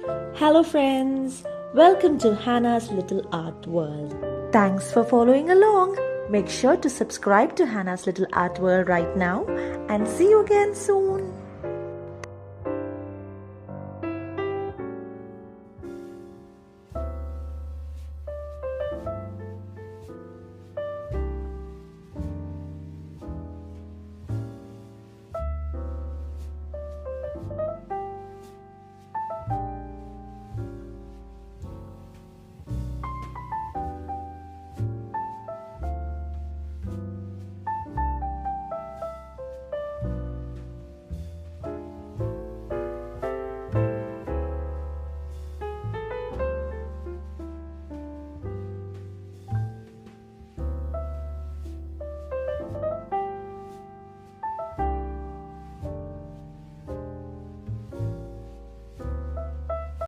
Hello friends, welcome to Hannah's Little Art World. Thanks for following along. Make sure to subscribe to Hannah's Little Art World right now and see you again soon.